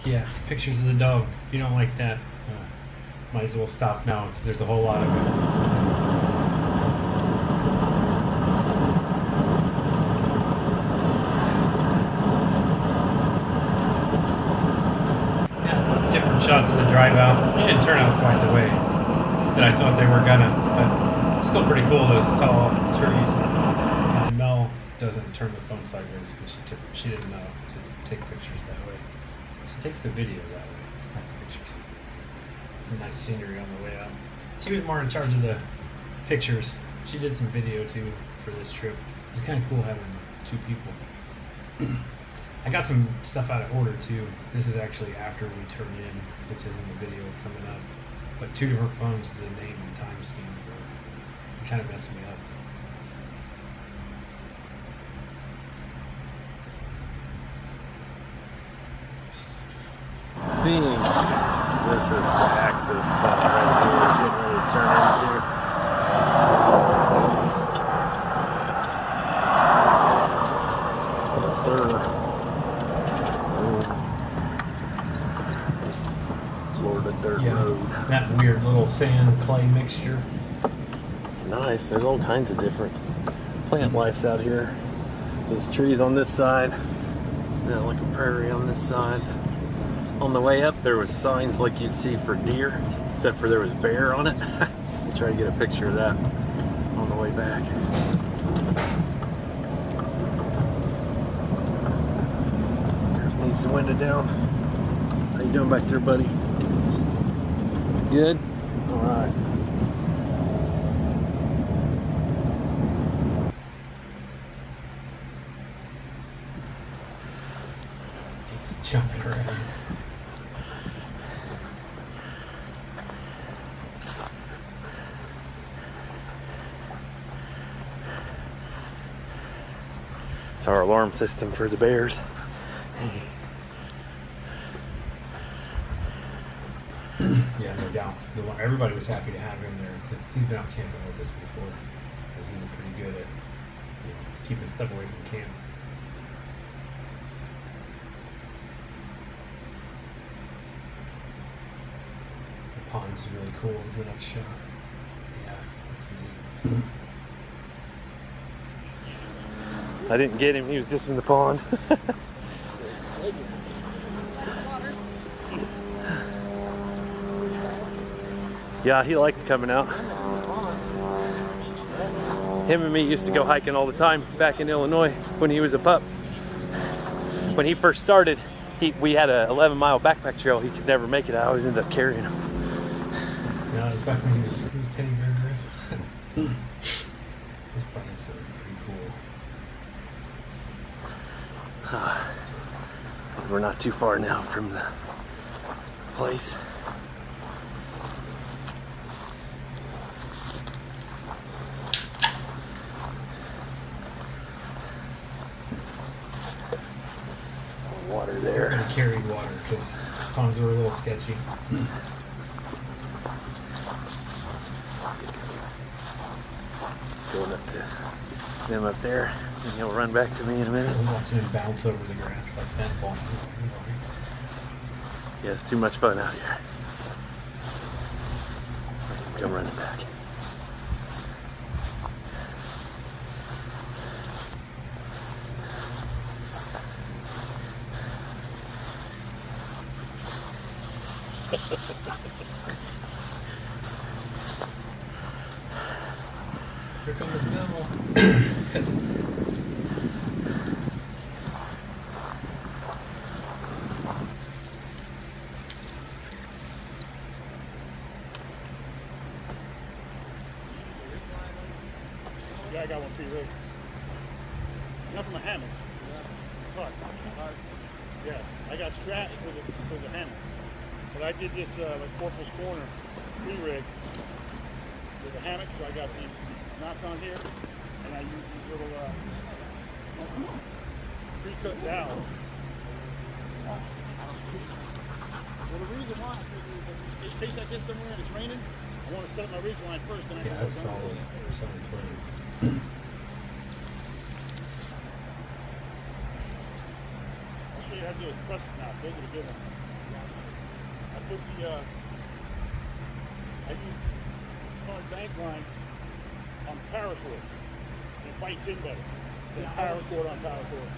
Yeah, pictures of the dog. If you don't like that, might as well stop now because there's a whole lot of it. Yeah, different shots of the drive out. It didn't turn out quite the way that I thought they were gonna, but still pretty cool. Those tall trees. Mel doesn't turn the phone sideways because she didn't know to take pictures that way. She takes the video that way, not the pictures. Some nice scenery on the way out. She was more in charge of the pictures. She did some video too for this trip. It was kind of cool having two people. I got some stuff out of order too. This is actually after we turned in, which is in the video coming up. But two different phones, the name and timestamp, kind of messed me up. This is the access point right here we're getting ready to turn into. The third. This Florida dirt road. That weird little sand clay mixture. It's nice. There's all kinds of different plant life out here. So there's trees on this side. Yeah, like a prairie on this side. On the way up, there was signs like you'd see for deer, except for there was bear on it. I'll try to get a picture of that on the way back. Griff needs the window down. How you doing back there, buddy? Good? All right. He's jumping around. It's our alarm system for the bears. Yeah, no doubt. Everybody was happy to have him there because he's been out camping with us before. And he's pretty good at keeping stuff away from camp. The pond's really cool. The next shot. Yeah, that's neat. I didn't get him, he was just in the pond. Yeah, he likes coming out. Him and me used to go hiking all the time back in Illinois when he was a pup. When he first started, we had a 11-mile backpack trail. He could never make it. I always ended up carrying him. Yeah, it was back when he was Teddy Bear Griff. His plants are pretty cool. We're not too far now from the place. Water there. I carried water because ponds were a little sketchy. It's going up to him up there, and he'll run back to me in a minute. I'm watching him bounce over the grass like that ball. Yeah, it's too much fun out here. Let's him come running back. Here comes Bill. Yeah, I got one for you, Rick. Nothing my hammock. Hard. Yeah, I got straps for the hammock. But I did this like Corporal's Corner pre-rig with a hammock, so I got these knots on here, and I use these little pre-cut dowels. Well, the reason why is in case I get somewhere and it's raining, I want to set up my ridge line first. Then I Yeah, can that's go down. solid. Solid play. I'll show you how to do a truss knot. Those are the good ones. put the I use hard bank line on paracord. It fights in better. Than paracord on paracord.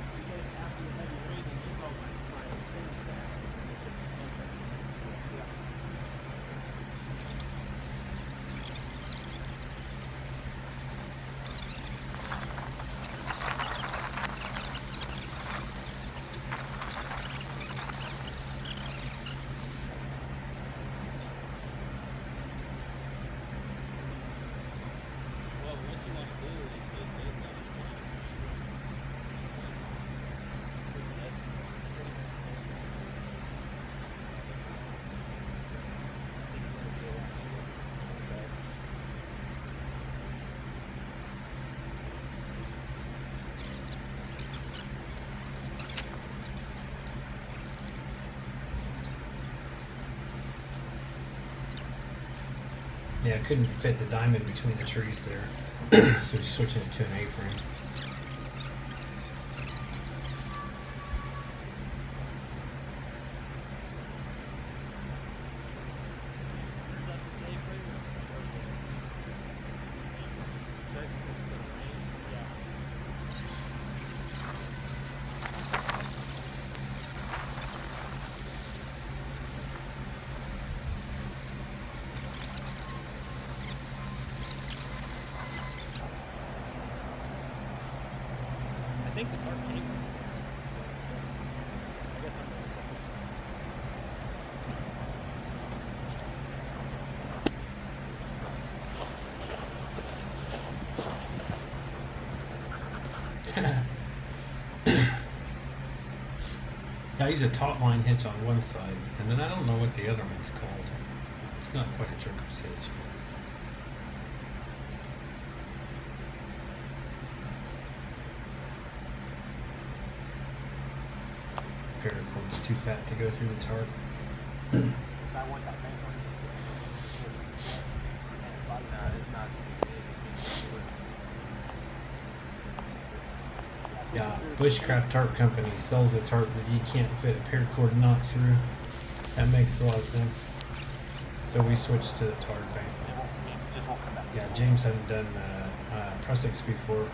Yeah, I couldn't fit the diamond between the trees there, so we're switching it to an A-frame. I think the tarp came with this. I guess I'm going to set Yeah, I use a taut line hitch on one side, and then I don't know what the other one's called. It's not quite a jerker's hitch. Paracord's too fat to go through the tarp. I want that bank line. No, it's not too big. Yeah, Bushcraft Tarp Company sells a tarp that you can't fit a paracord knot through. That makes a lot of sense. So we switched to the tarp bank. It just won't come back. Yeah, James hadn't done Prussics before.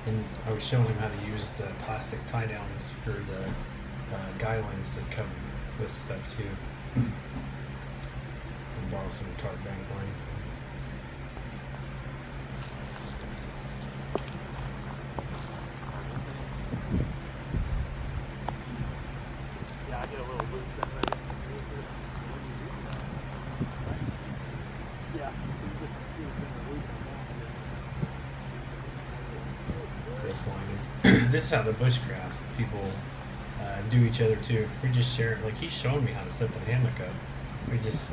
And I was showing him how to use the plastic tie downs for the guy lines that come with stuff too. And borrow some tarp bank line. Yeah, I get a little loop then, right? Yeah, you just bring the loop This is how the bushcraft people do each other too. We just share, like he's showing me how to set the hammock up. We just,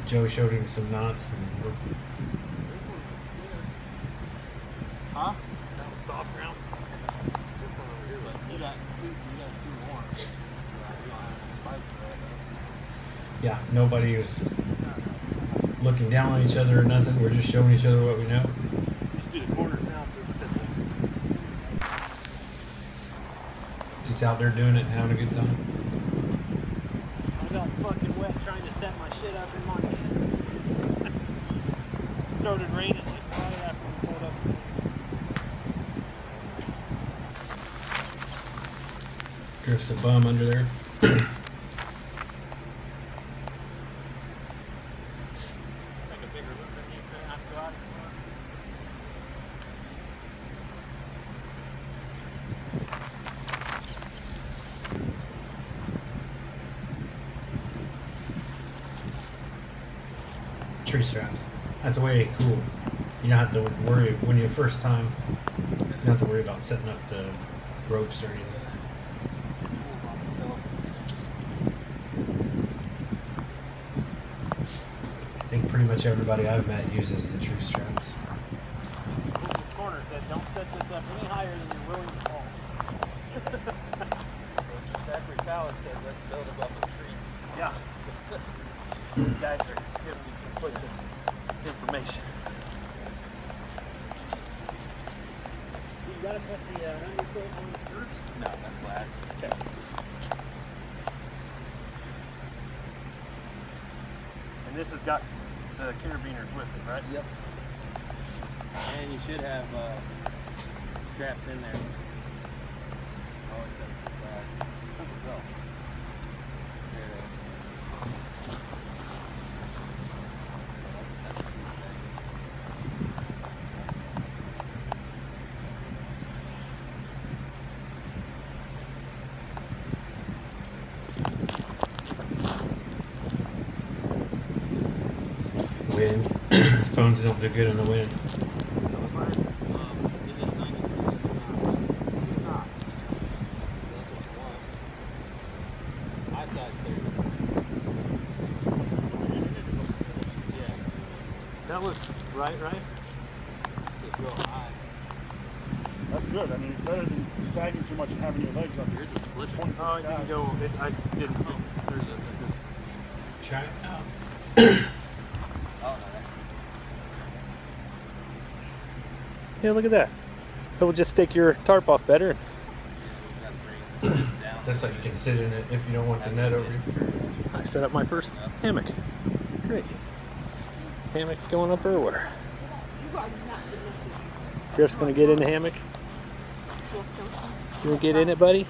Joe showed him some knots and we're... Huh? That was soft ground. This one over here, you got two more. You don't have spikes there, though. Yeah, nobody was looking down on each other or nothing. We're just showing each other what we know. Just do the corners now, so it's simple. Just out there doing it and having a good time. I got fucking wet trying to set my shit up in Montana. It started raining like right after we pulled up. Drifts a bum under there. Make a bigger loop than these after I Tree straps. That's way cool. You don't have to worry when you're first time. You don't have to worry about setting up the ropes or anything. I think pretty much everybody I've met uses the tree straps. The corner says don't set this up any higher than you're willing to fall. Zachary Fowler said let's build above the tree. Yeah. These guys are giving me conflicting information. You gotta put the undercoat on first? No, that's last. Okay. And this has got the carabiners with it, right? Yep. And you should have straps in there. Always set it to the side. Oh. There it is. Wind. Phones don't do good in the wind. That was right? It's real high. That's good. I mean, it's better than sagging too much and having your legs up. You're just slipping. Pointing Oh, to you the can sky. go. I didn't. There's a. Try it out. Oh, no, that's. Yeah, look at that. So we'll just stick your tarp off better. That's like you can sit in it if you don't want the net over you. I set up my first hammock. Great. Hammock's going up everywhere. Jeff's gonna get in the hammock. You wanna get in it, buddy?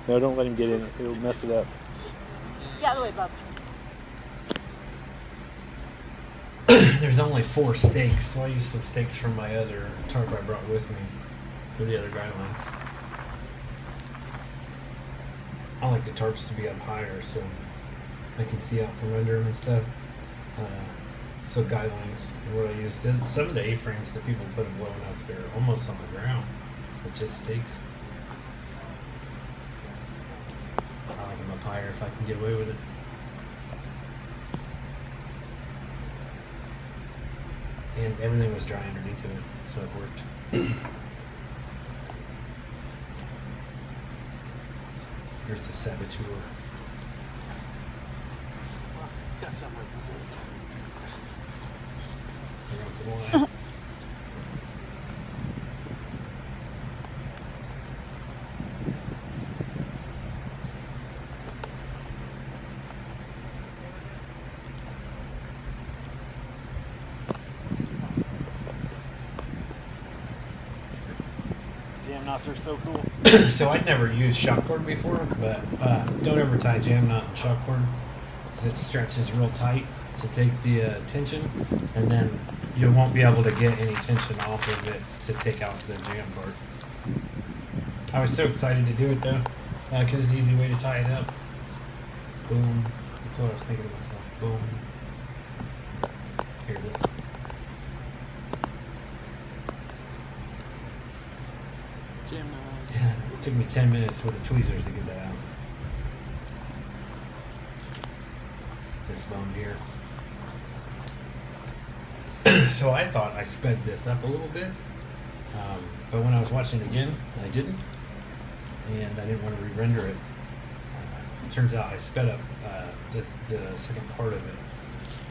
No, don't let him get in it. He'll mess it up. The other way, Bob. There's only 4 stakes, so I used some stakes from my other tarp I brought with me for the other guidelines. I like the tarps to be up higher so I can see out from under them and stuff. So guidelines are what I used. And some of the A-frames that people put blowing up, they're almost on the ground with just stakes. I like them up higher if I can get away with it. And everything was dry underneath of it, so it worked. Here's the Saboteur. Got some represented. Jam knots are so cool. So I'd never used shock cord before, but don't ever tie jam knot and shock cord because it stretches real tight to take the tension, and then you won't be able to get any tension off of it to take out the jam part. I was so excited to do it though, because it's an easy way to tie it up. Boom. That's what I was thinking to myself. Boom. Here it is. Jam knot. It took me 10 minutes with the tweezers to get that out. This bone here. So I thought I sped this up a little bit, but when I was watching it again, I didn't, and I didn't want to re-render it. It turns out I sped up the second part of it,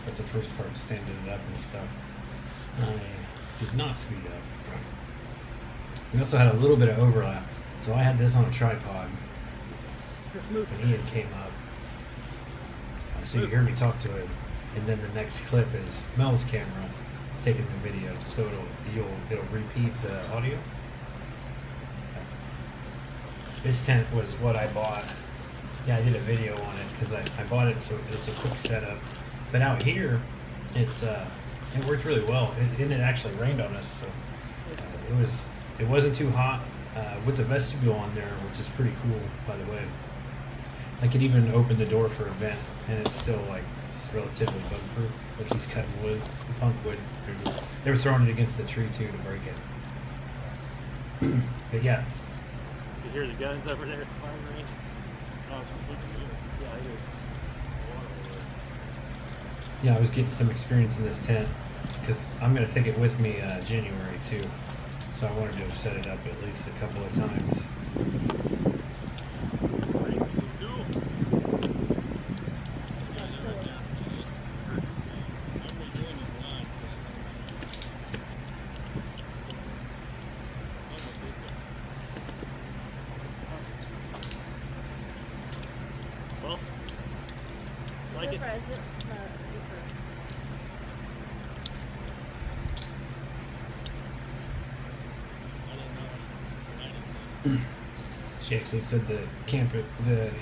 but the first part standing it up and stuff. I did not speed up. We also had a little bit of overlap, so I had this on a tripod, and Ian came up. So you hear me talk to him, and then the next clip is Mel's camera taking the video, so it'll repeat the audio. This tent was what I bought. Yeah, I did a video on it because I bought it, so it's a quick setup. But out here, it worked really well, and it actually rained on us, so it wasn't too hot with the vestibule on there, which is pretty cool, by the way. I could even open the door for a vent, and it's still like relatively bug-proof. Like he's cutting wood, the punk wood. They were throwing it against the tree too to break it. But yeah, You hear the guns over there at the firing range? No, it's completely new. Yeah, it is. yeah, I was getting some experience in this tent because I'm gonna take it with me January too. So I wanted to set it up at least a couple of times. Like it? Is it? No, She actually said the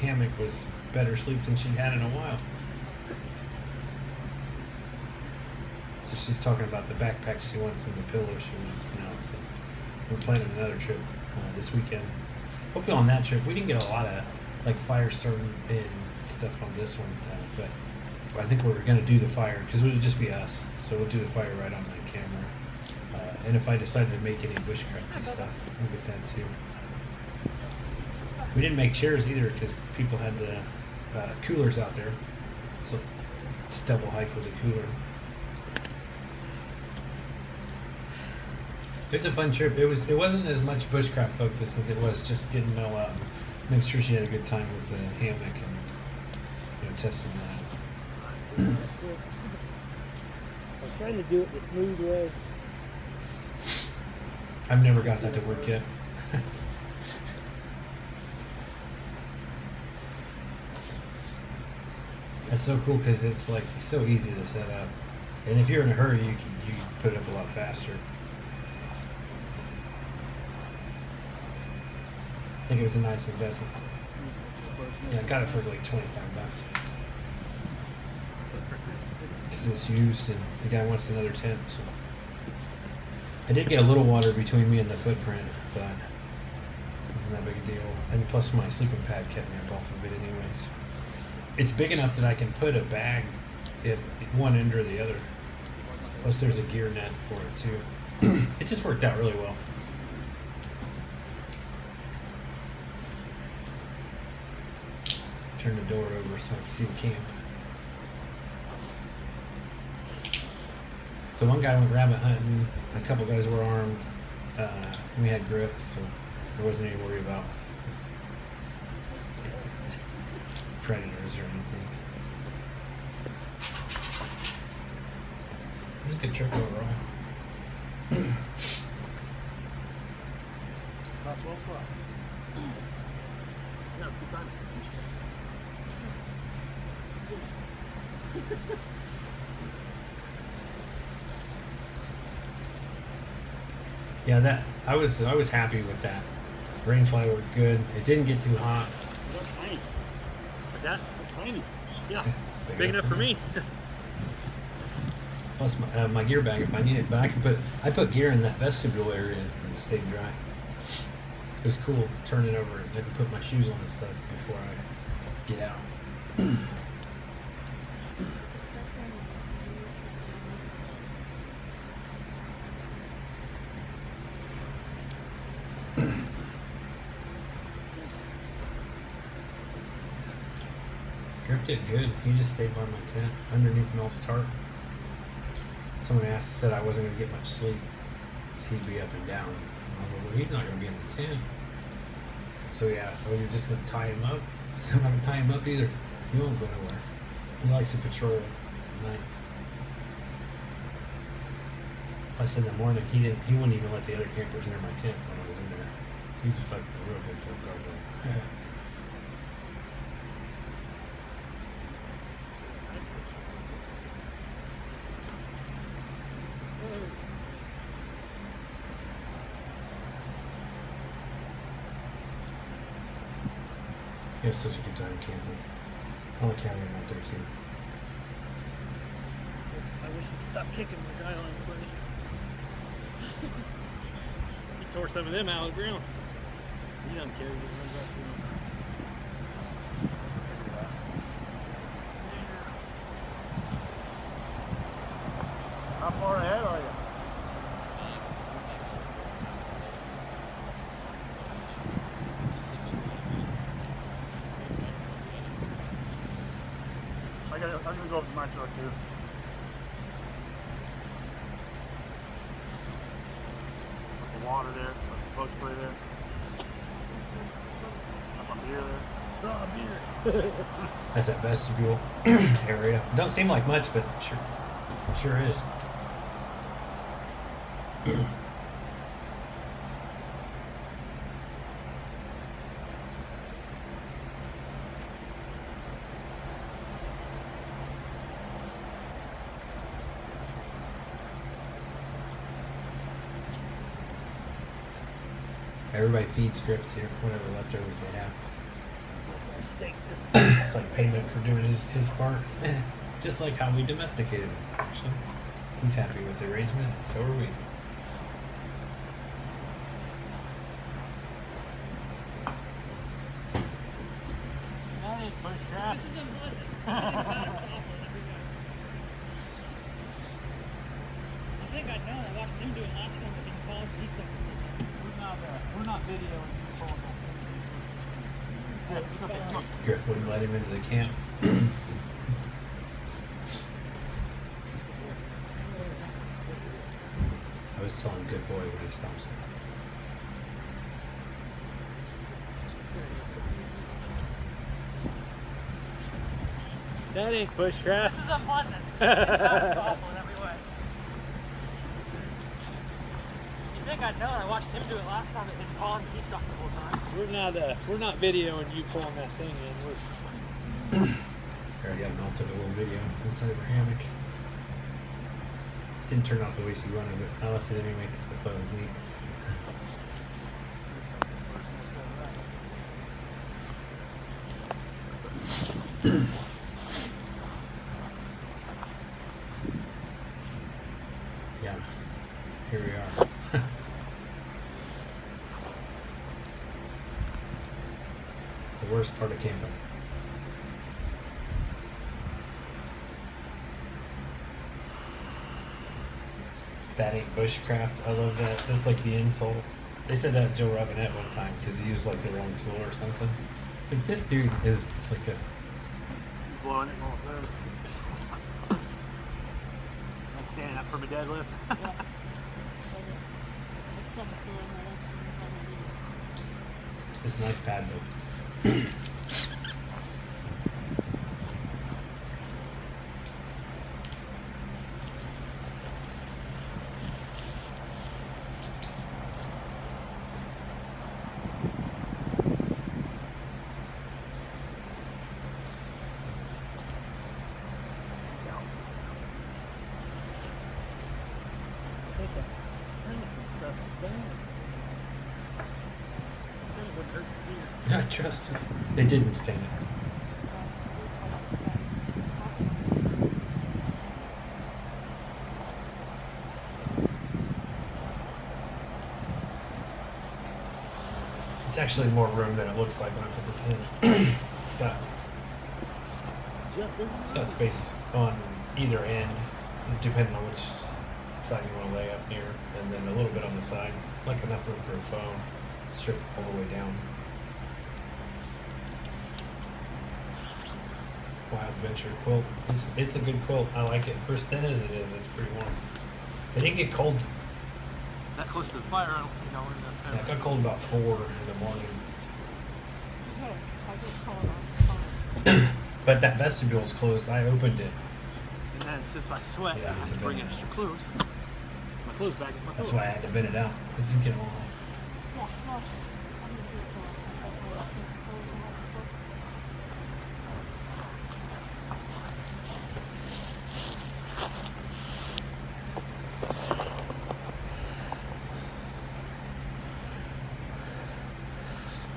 hammock was better sleep than she'd had in a while. So she's talking about the backpack she wants and the pillow she wants now. So we're planning another trip this weekend. Hopefully on that trip we didn't get a lot of like fire starting and stuff on this one, but I think we're gonna do the fire because it would just be us. So we'll do the fire right on my camera. And if I decided to make any bushcrafty stuff, we'll get that too. We didn't make chairs either because people had the coolers out there. So it's double hike with a cooler. It's a fun trip. It wasn't as much bushcraft focus as it was just getting Mel out and make sure she had a good time with the hammock and testing that. I was trying to do it the smooth way. I've never got that to work yet. That's so cool because it's like so easy to set up, and if you're in a hurry, you can put it up a lot faster. I think it was a nice investment. Yeah, I got it for like $25 because it's used, and the guy wants another 10. So I did get a little water between me and the footprint, but it wasn't that big a deal. And plus, my sleeping pad kept me up off of it anyways. It's big enough that I can put a bag at one end or the other. Plus, there's a gear net for it too. It just worked out really well. Turn the door over so I can see the camp. So one guy went rabbit hunting. A couple guys were armed. We had grip, so there wasn't any worry about predators or anything. It was a good trip overall. About 12 o'clock. Yeah, it's a good time. Yeah, that I was happy with that. Rainfly worked good. It didn't get too hot. That's tiny. Like that? That's tiny. Yeah. Big Big enough for me. Plus my gear bag if I need it, but I put gear in that vestibule area and it stayed dry. It was cool turning over and I could put my shoes on and stuff before I get out. Grip did good. He just stayed by my tent underneath Mel's tarp. Someone said I wasn't going to get much sleep because he'd be up and down. And I was like, well, he's not going to be in the tent. So he asked, oh, you're just going to tie him up? I said, I'm not going to tie him up either. He won't go nowhere. He likes to patrol at night. Plus in the morning, he wouldn't even let the other campers near my tent when I was in there. He's like a real good guard. It's such a good time camping. I want to carry him out there too. I wish he'd stop kicking the guy on his buddy. He tore some of them out of the ground. He doesn't care. He just runs out to him. How far ahead are you? I'm gonna go up to my truck too. Put the water there, put the boat spray there. Put my beer there. Oh, beer! That's that vestibule area. Don't seem like much, but sure is. everybody feeds Griff here, whatever leftovers they have. Steak this. It's like payment for doing his part. Just like how we domesticated him, actually. He's happy with the arrangement, so are we. That ain't bushcraft. This is unpleasant. I think I know. I watched him do it last time. I think Paul he said We're not videoing you pulling that thing. Griff wouldn't let him into the camp. I was telling good boy when he stops him. That ain't bushcraft. this is unpleasant. It's awful in every way. You think I know? I watched him do it last time. I think Paul he sucked the whole time. We're not videoing you pulling that thing in. I already got melted a little video inside the hammock. Didn't turn out the way she wanted, but I left it anyway because I thought it was neat. Yeah, here we are. The worst part of camping. That ain't bushcraft. I love that. That's like the insult. They said that Joe Robinette one time because he used like the wrong tool or something. It's like this dude is like a. Blowing it all serve. I'm standing up from a deadlift. It's a nice pad though. I trust it. They didn't stand it. It's actually more room than it looks like when I put this in. It's got space on either end, depending on which side you want to lay up near, and then a little bit on the sides, like enough room for a phone, strip all the way down. Wild Venture quilt. It's a good quilt. I like it. For as thin as it is, it's pretty warm. It didn't get cold. That close to the fire, I don't think I wanted that. Yeah, it got cold about 4 in the morning. But that vestible's closed. I opened it. And then since I sweat, Yeah, I have to bring extra clothes. My clothes bag is my clothes. That's why I had to bend it out. It's getting long.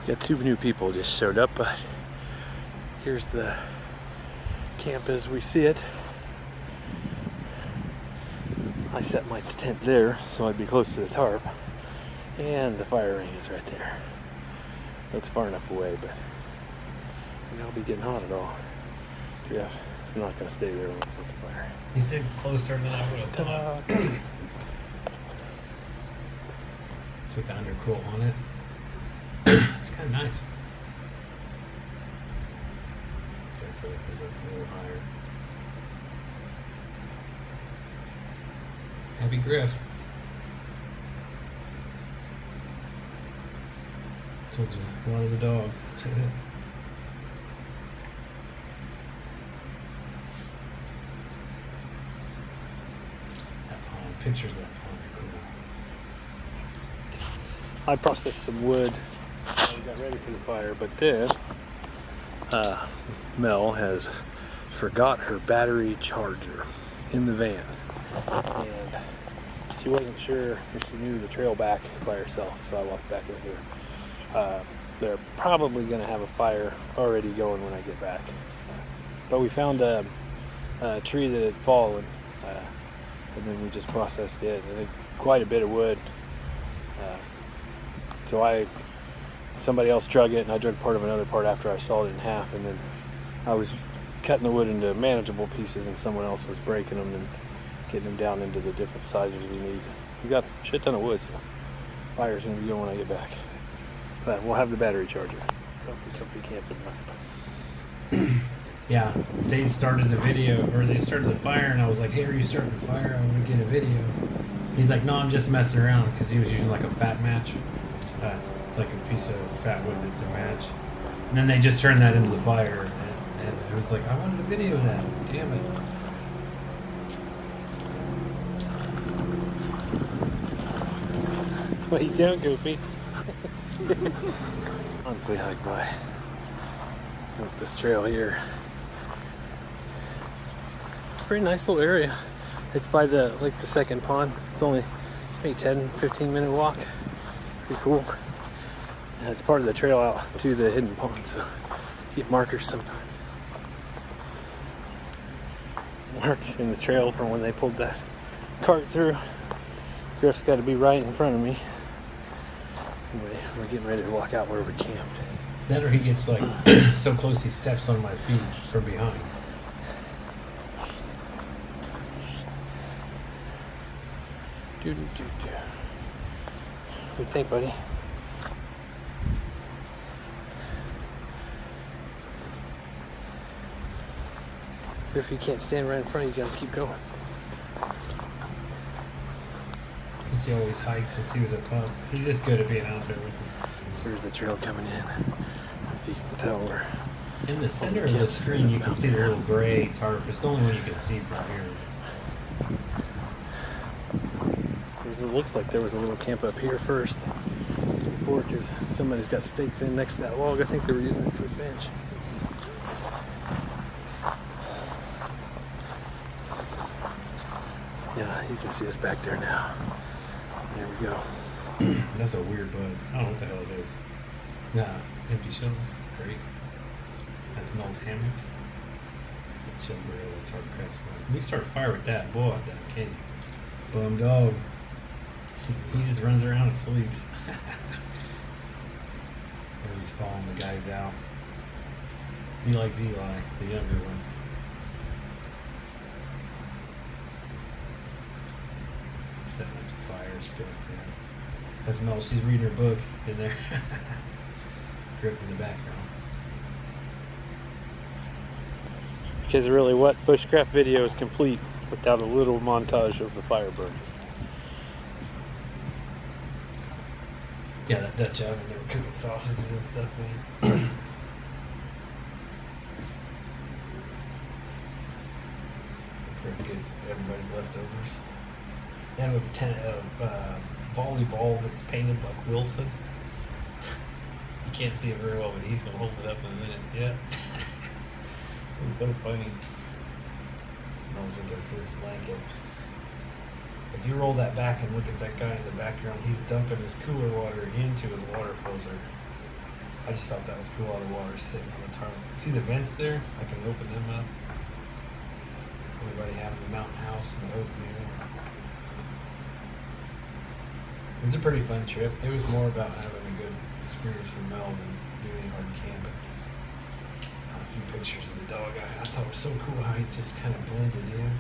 Got 2 new people just showed up, but here's the camp as we see it. I set my tent there so I'd be close to the tarp, and the fire ring is right there. So it's far enough away, but I'll be getting hot at all. Jeff is not going to stay there with the fire. He stayed closer than I would have thought. It's with the underquilt on it. It's kind of nice. Okay, so it's a little higher. Happy Griff. Told you, one of the dog. That pond, pictures of that pond are cool. I processed some wood. We got ready for the fire, but then Mel has forgot her battery charger in the van, and she wasn't sure if she knew the trail back by herself, so I walked back with her. they're probably going to have a fire already going when I get back. But we found a tree that had fallen, and then we just processed it. And quite a bit of wood. So somebody else drug it, and I drug part of another part after I sawed it in half, and then I was cutting the wood into manageable pieces, and someone else was breaking them and getting them down into the different sizes we need. We got a shit ton of wood, so fire's gonna be going when I get back. But we'll have the battery charger. Comfy camping. Yeah, they started the video, or they started the fire, and I was like, hey, are you starting the fire? I want to get a video. He's like, no, I'm just messing around, because he was using like a fat match. Like a piece of fat wood that's a match. And then they just turned that into the fire, and I was like, I wanted to video that. Damn it. What are you doing, Goofy? Once we hike by up this trail here. Pretty nice little area. It's by the second pond. It's only maybe 10-15 minute walk. Pretty cool. And it's part of the trail out to the hidden pond, so you get markers sometimes. Marks in the trail from when they pulled that cart through. Griff's got to be right in front of me. Anyway, we're getting ready to walk out where we camped. That or he gets like so close he steps on my feet from behind. What do you think, buddy? If you can't stand right in front, you gotta keep going. Since he always hikes, since he was a pup, he's just good at being out there with me. There's the trail coming in. If you can tell, we're in the center of the screen. You can see the little gray tarp. It's the only one you can see from here. It looks like there was a little camp up here first before, because somebody's got stakes in next to that log. I think they were using it for a bench. Yeah, you can see us back there now. There we go. That's a weird bud. I don't know what the hell it is. Nah, empty shells. Great. That's Mel's hammock. Chill grill, tarp cracks. We start a fire with that. Boy, that candy. Bum dog. He just runs around and sleeps. We're just following the guys out. He likes Eli, the younger one. Setting up the fires, good there. That's Mel. She's reading her book in there. Grip in the background. Because really, what bushcraft video is complete without a little montage of the fire burning? Yeah, that Dutch oven, they were cooking sausages and stuff in. Griff gets everybody's leftovers. They have a volleyball that's painted like Wilson. You can't see it very well, but he's gonna hold it up in a minute. Yeah. It was so funny. Mel's looking for his blanket. If you roll that back and look at that guy in the background, he's dumping his cooler water into his water filter. I just thought that was cool, all the water sitting on the tarp. See the vents there? I can open them up. Everybody having the mountain house and the oatmeal. It was a pretty fun trip. It was more about having a good experience for Mel than doing hard camping. A few pictures of the dog. I thought it was so cool how he just kind of blended in.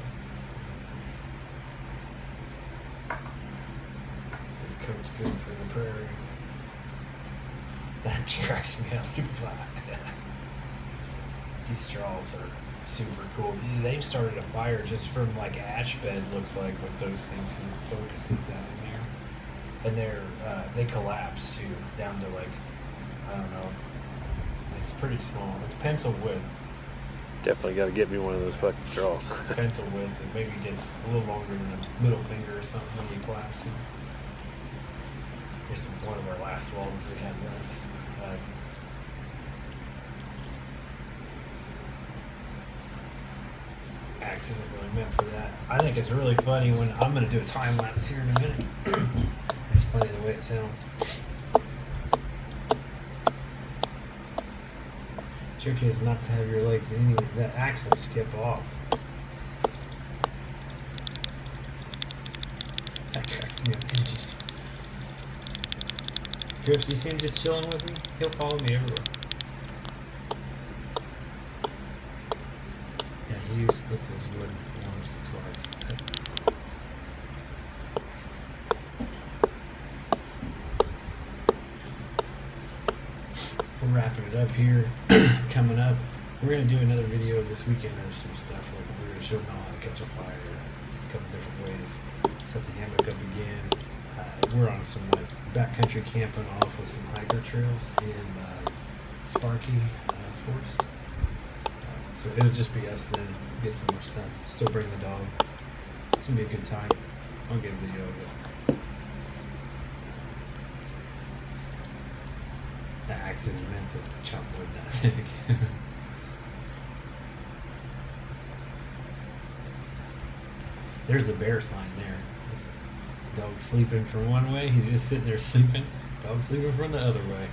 His coat's good for the prairie. That cracks me up. Superfly. These straws are super cool. They've started a fire just from like ash bed, looks like, with those things. It focuses down in there. And they collapse too, down to like, I don't know. It's pretty small. It's pencil width. Definitely got to get me one of those fucking straws. It's pencil width. It maybe gets a little longer than a middle finger or something when you collapse it. Here's one of our last logs we had left. Axe isn't really meant for that. I think it's really funny when I'm going to do a time lapse here in a minute. It's funny the way it sounds. Trick is not to have your legs any that axle skip off. That cracks me up. Griff, you see him just chilling with me? He'll follow me everywhere. Yeah, he splits his wood once or twice. We're wrapping it up here. Coming up, we're going to do another video this weekend or some stuff. Like we're going to show them how to catch a fire, a couple different ways. Set the hammock up again. We're on some like backcountry camping off with some hiker trails in Sparky Forest. So it'll just be us then. Get some more stuff. Still bring the dog. It's going to be a good time. I'll get a video of it. The axe is meant to chop wood that thick. There's the bear sign there. Dog sleeping from one way, he's just sitting there sleeping. Dog sleeping from the other way.